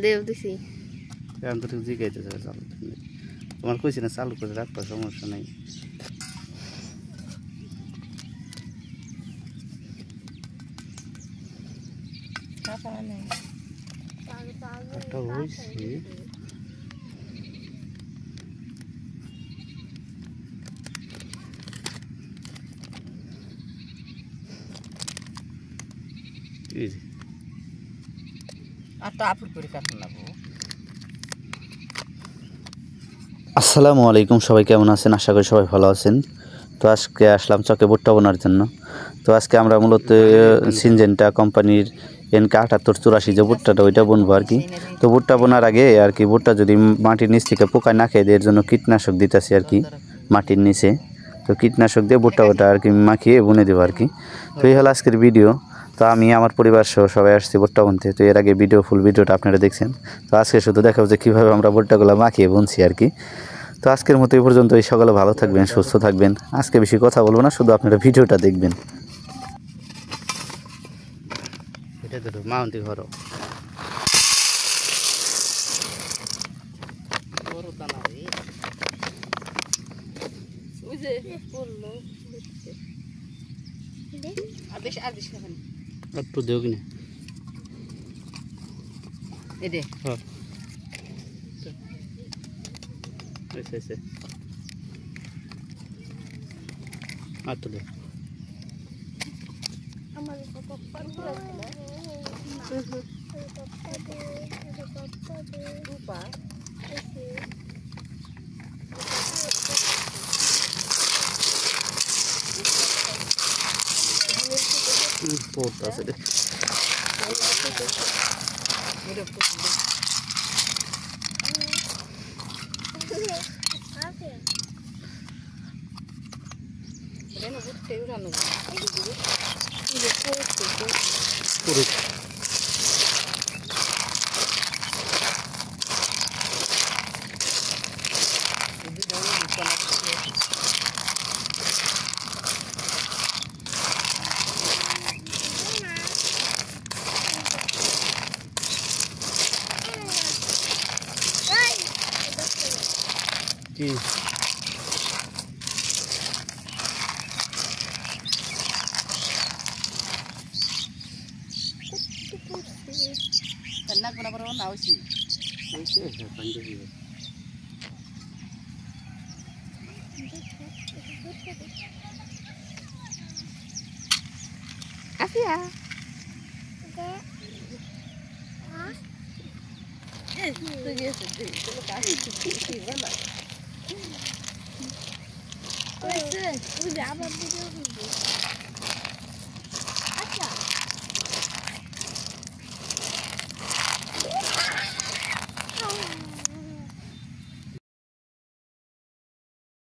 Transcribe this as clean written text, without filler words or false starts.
দেব দিছি এখন তো ঠিক জিগাইতেছে চালু তোমার কইছি না চালু করে রাখবা সমস্যা নাই একটা হয়েছে আসসালামু আলাইকুম সবাই কেমন আছেন আশা করি সবাই ভালো আছেন তো আজকে আসলাম চকে ভুট্টা বোনার জন্য তো আজকে আমরা মূলত সিনজেন্টা কোম্পানির এনকে 7884 যে ভুট্টাটা ওইটা বুনবো আর কি তো ভুট্টা বোনার আগে আর কি ভুট্টা যদি মাটির নিচ থেকে পোকায় না খেয়ে দেয় এর জন্য কীটনাশক দিতেছি আর কি মাটির নিচে তো কীটনাশক দিয়ে ভুট্টা ওটা আর কি মাখিয়ে বুনে দেবো আর কি তো এই হলো আজকের ভিডিও তো আমি আমার পরিবার সহ সবাই আসছি ভুট্টা বুনতে তো এর আগে ফুল ভিডিওটা আপনারা দেখছেন তো আজকে শুধু দেখাবো যে কীভাবে আমরা ভুট্টাগুলো মাখিয়ে বুনছি আর কি তো আজকের মতো এই পর্যন্ত এই সকালে ভালো থাকবেন সুস্থ থাকবেন আজকে বেশি কথা বলবো না শুধু আপনারা ভিডিওটা দেখবেন এটা তো মাউন্টি ঘর একটু দেও কিনা এদে হ্যাঁ ऐसे आठ दे हमारे पप्पा को पोता से दे जी Tenang kenapa orang tahu sih? Kasih ya. Itu dia sedih. Itu kasih gimana? Udah apa video?